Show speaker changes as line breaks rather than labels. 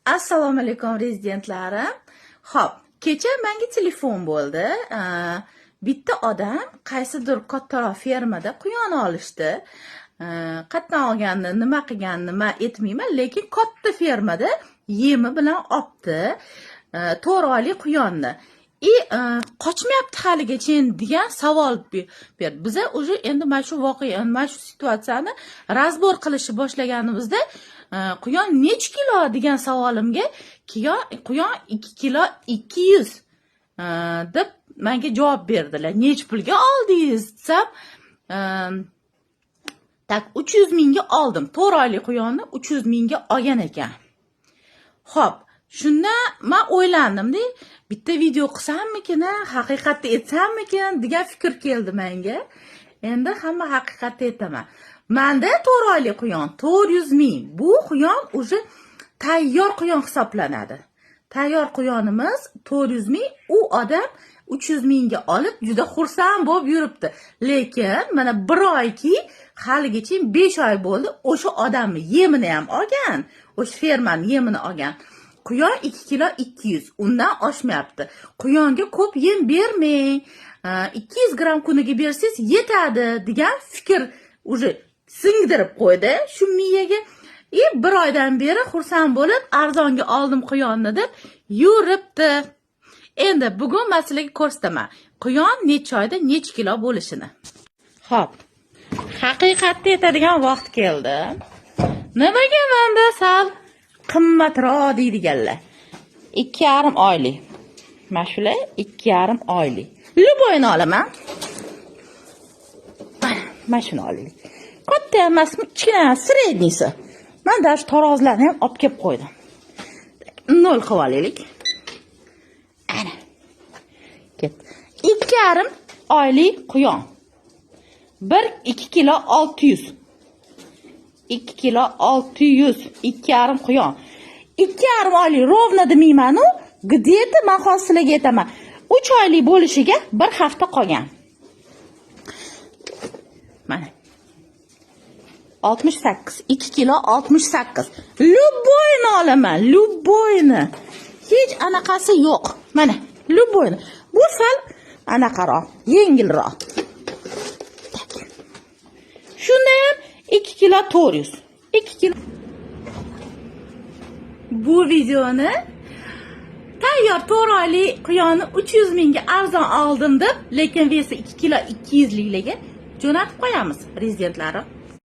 Assalomu alaykum rezidentlarim. Xo'p, kecha menga telefon bo'ldi. Bitta odam qaysidir kattaroq fermada quyon olishdi. Qatdan olganni, nima qilganini men aytmayman, lekin katta fermada yemi bilan olibdi. 4 oylik quyonni. Qochmayapti haligacha degan savol berdi. Biza уже endi mana shu voqea, mana shu situatsiyani razbor qilishni boshlaganimizda quyon necha kilo degan savolimga quyon 2 kilo 200 deb menga javob berdilar. Necha pulga oldingiz desam, tak 300 mingga oldim. 4 oylik quyonni 300 mingga olgan ekan. Xo'p, shunda men o'ylandim-da, bitta video qilsammikin, haqiqatni aytsammikin degan fikr keldi menga. Endi hamma haqiqatni aytaman. Menda 4 oylik quyon 400 ming. Bu quyon уже tayyor quyon hisoblanadi. Tayyor quyonimiz 400 ming, u odam 300 mingga olib juda xursand bo'lib yuribdi. Lekin mana 1 oyki haligacha 5 oy bo'ldi, o'sha odamni yemini ham olgan, o'sha fermani yemini olgan. Quyon 2 kilo 200, undan oshmayapti. Quyonga ko'p yem bermang. 200 gram kuniga bersangiz yetadi degan fikr уже singdirib qo'ydi shu miyaga. 1 oydan beri xursand bo'lib arzonga oldim quyonni deb yuribdi. Endi bugun men sizlarga ko'rsataman. Quyon necha oyda necha kilo bo'lishini. Xo'p. Haqiqatni aytadigan vaqt keldi. Nimaga menda sal qimmatroq deydiganlar. 2,5 oylik. Mana shular 2,5 oylik. Luboyni olaman. Mana shuni olaylik. Katta emasmi, kichkina, srednisi. Men dash tarozlarni ham olib kelib qo'ydim. 0 qilib olaylik. Ana. Ket. 2,5 oylik quyon. 2 kilo 600. 2 kilo 600, 2,5 quyon. 2,5 oylik rovna demayman-u, где-то men hozirlarga aytaman. 3 oylik bo'lishiga 1 hafta qolgan. Mana. 68, 2 kilo 68. Luboyni olaman, luboyni. Hech anaqasi yo'q. Mana, luboyni. Bu sal anaqaroq, yengilroq. Shunda ham 2 kilo 400. 2 kilo. Bu videoni tayyor 4 oylik quyonni 300 mingga arzon oldim deb, lekin vesi 2 kilo 200 liklarga jo'natib qo'yamiz rezidentlarim.